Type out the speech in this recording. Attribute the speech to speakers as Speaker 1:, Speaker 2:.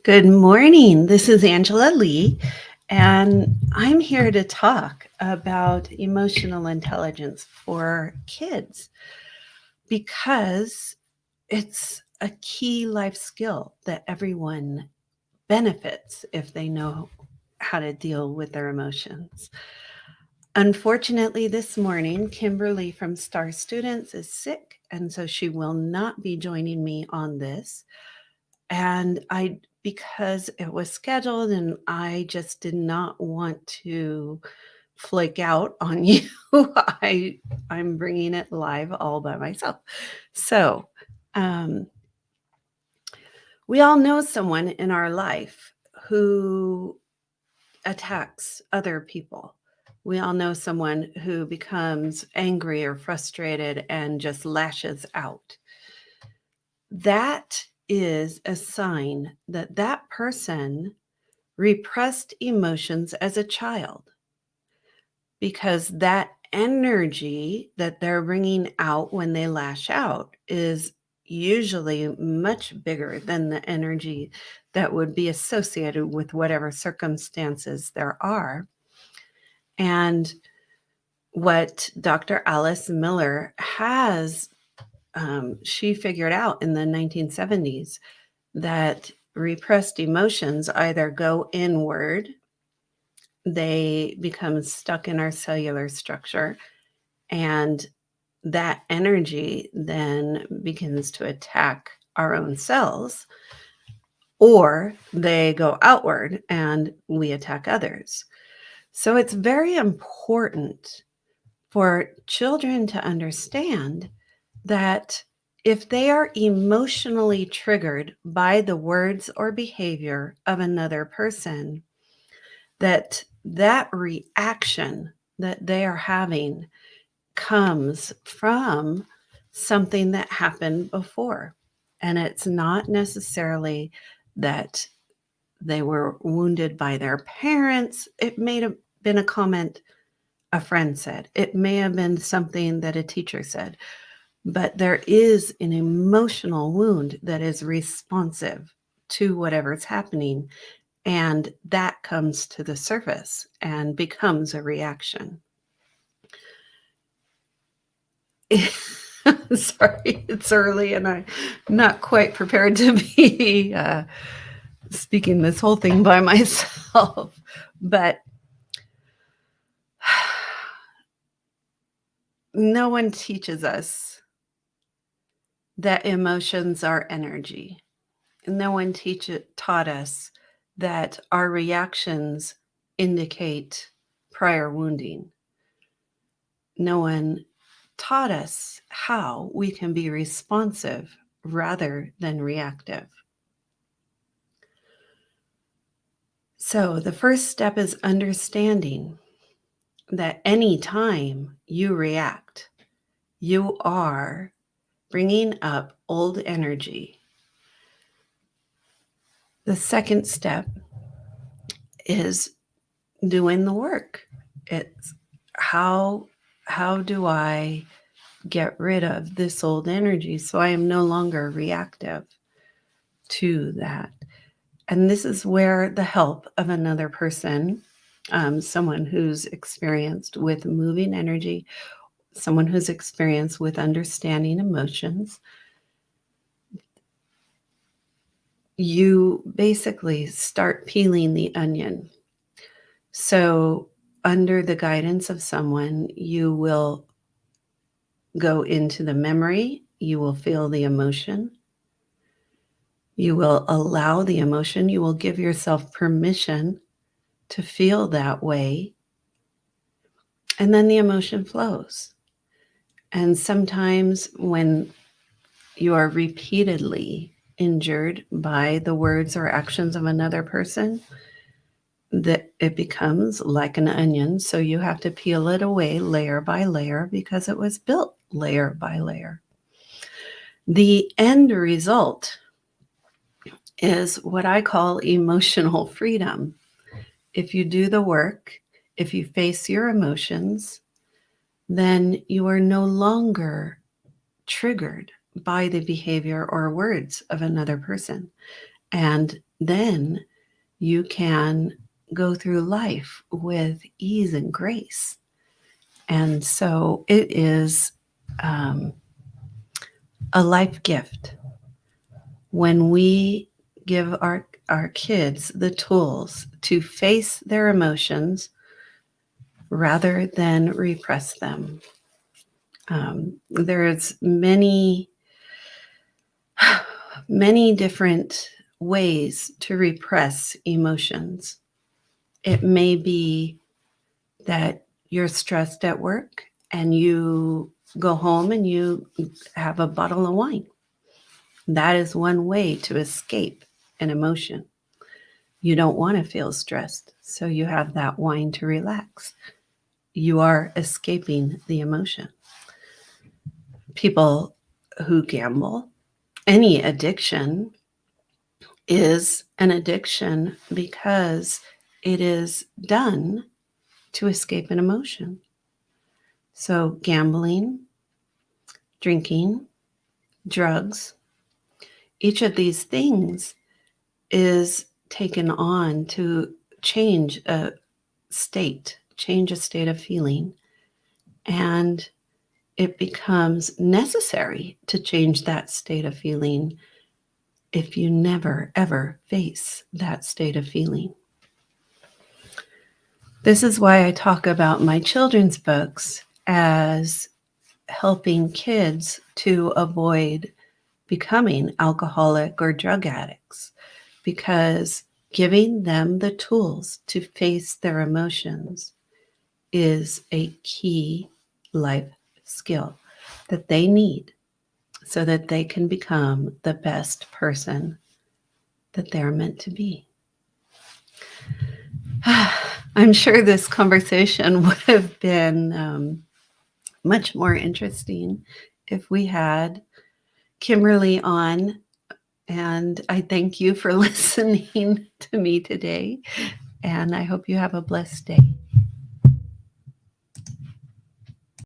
Speaker 1: Good morning. This is Angela Lee, and I'm here to talk about emotional intelligence for kids because it's a key life skill that everyone benefits if they know how to deal with their emotions. Unfortunately, this morning, Kimberly from Star Students is sick, and so she will not be joining me on this. And I because it was scheduled and I just did not want to flake out on you, I I'm bringing it live all by myself. So, um, we all know someone in our life who attacks other people. We all know someone who becomes angry or frustrated and just lashes out. That is a sign that that person repressed emotions as a child because that energy that they're bringing out when they lash out is usually much bigger than the energy that would be associated with whatever circumstances there are. And what Dr. Alice Miller has, she figured out in the 1970s that repressed emotions either go inward, they become stuck in our cellular structure, and that energy then begins to attack our own cells, or they go outward and we attack others. So it's very important for children to understand that if they are emotionally triggered by the words or behavior of another person, that reaction that they are having comes from something that happened before. And it's not necessarily that they were wounded by their parents. It may have been a comment a friend said, it may have been something that a teacher said, but there is an emotional wound that is responsive to whatever's happening. And that comes to the surface and becomes a reaction. Sorry, it's early and I'm not quite prepared to be speaking this whole thing by myself. But no one teaches us that emotions are energy. No one taught us that our reactions indicate prior wounding. No one taught us how we can be responsive rather than reactive. So, the first step is understanding that anytime you react, you are bringing up old energy. The second step is doing the work. It's how how do I get rid of this old energy so I am no longer reactive to that? And this is where the help of another person, someone who's experienced with moving energy, someone who's experienced with understanding emotions, you basically start peeling the onion. So, under the guidance of someone, you will go into the memory, you will feel the emotion, you will allow the emotion, you will give yourself permission to feel that way, and then the emotion flows. And sometimes when you are repeatedly injured by the words or actions of another person, that it becomes like an onion. So you have to peel it away layer by layer because it was built layer by layer. The end result is what I call emotional freedom. If you do the work, if you face your emotions, then you are no longer triggered by the behavior or words of another person. And then you can go through life with ease and grace. And so it is a life gift when we give our kids the tools to face their emotions rather than repress them. There's many different ways to repress emotions. It may be that you're stressed at work and you go home and you have a bottle of wine. That is one way to escape an emotion. You don't want to feel stressed, so you have that wine to relax. You are escaping the emotion. People who gamble, any addiction is an addiction because it is done to escape an emotion. So gambling, drinking, drugs, each of these things is taken on to change a state of feeling. And it becomes necessary to change that state of feeling if you never, ever face that state of feeling. This is why I talk about my children's books as helping kids to avoid becoming alcoholic or drug addicts, because giving them the tools to face their emotions is a key life skill that they need so that they can become the best person that they're meant to be. I'm sure this conversation would have been much more interesting if we had Kimberly on, and I thank you for listening to me today, and I hope you have a blessed day.